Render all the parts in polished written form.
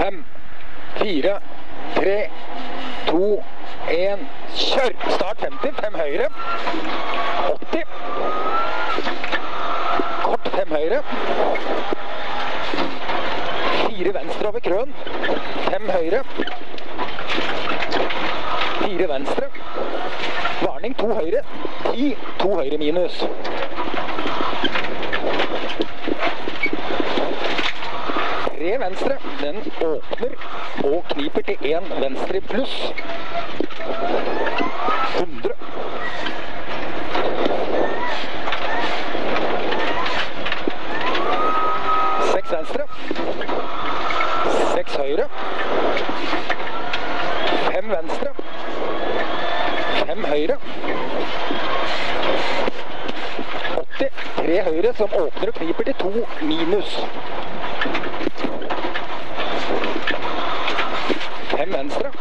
5, 4, 3, 2, 1, kjør! Start 50, 5 høyre. 80. Kort 5 høyre. 4 venstre over krøn. 5 høyre. 4 venstre. Varning 2 høyre. 10, 2 høyre minus. 3 venstre. Den åpner og kniper til 1 venstre pluss. 100. 6 venstre. 6 høyre. 5 venstre. 5 høyre. 80. 3 høyre som åpner og kniper til 2 minus. 5 venstre.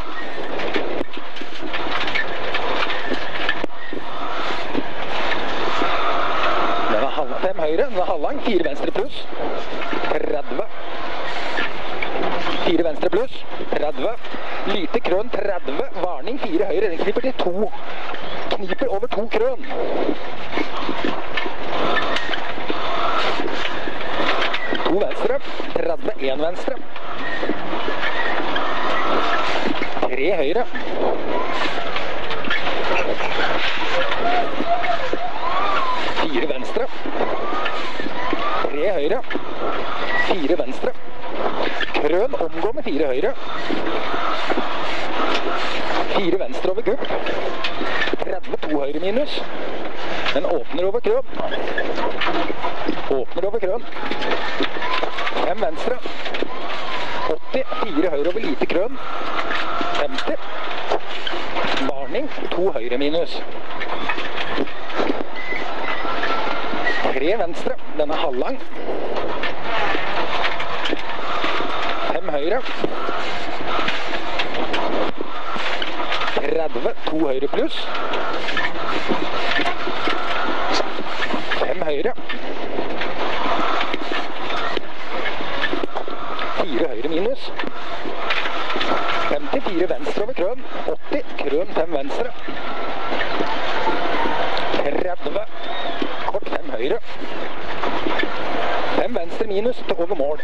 5 høyre, den er halvlang, 4 venstre pluss, 30. 4 venstre pluss, 30. Lyte krøn, 30. Varning, 4 høyre, den knipper til 2. Kniper over 2 krøn. 2 venstre, 30, 1 venstre. 3 høyre. 4 venstre. 3 høyre. 4 venstre. Krøn omgå med 4 høyre. 4 venstre over gubb. 30, 2 høyre minus. Den åpner over krøn. Åpner over krøn. 5 venstre. 80, 4 høyre over lite krøn. 50. Varning, 2 høyre minus. 3 venstre, den er halvlang. 5 høyre. 30, 2 høyre pluss. 5 høyre. 4 høyre minus. 54 venstre over krøn. 80, krøn 5 venstre. 30, kort 5 høyre. 5 venstre minus til over mål.